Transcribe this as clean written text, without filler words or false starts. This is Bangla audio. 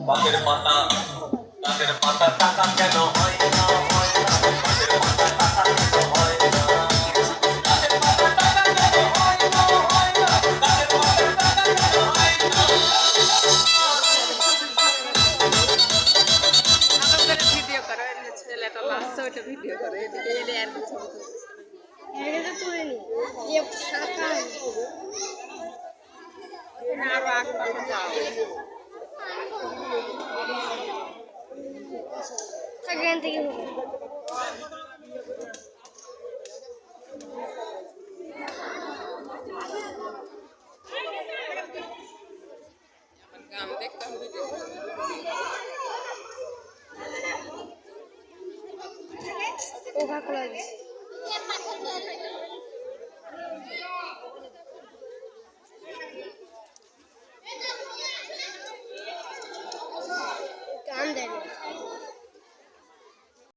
পাতের পাতা গাছের পাতা টাকা কেন হয় না হয় না গাছের পাতা টাকা কেন হয় না গাছের পাতা টাকা কেন হয় না হয় না গাছের পাতা টাকা কেন হয় না ভিডিও করো ছেলেটা লাস্ট ওইটা ভিডিও করো এদিকে এলে আর কিছু এটা তুলে নি যে ফাঁকা না আরো আগে যাও এখান থেকে গান দেখতাম ভিডিও কোকা কোলা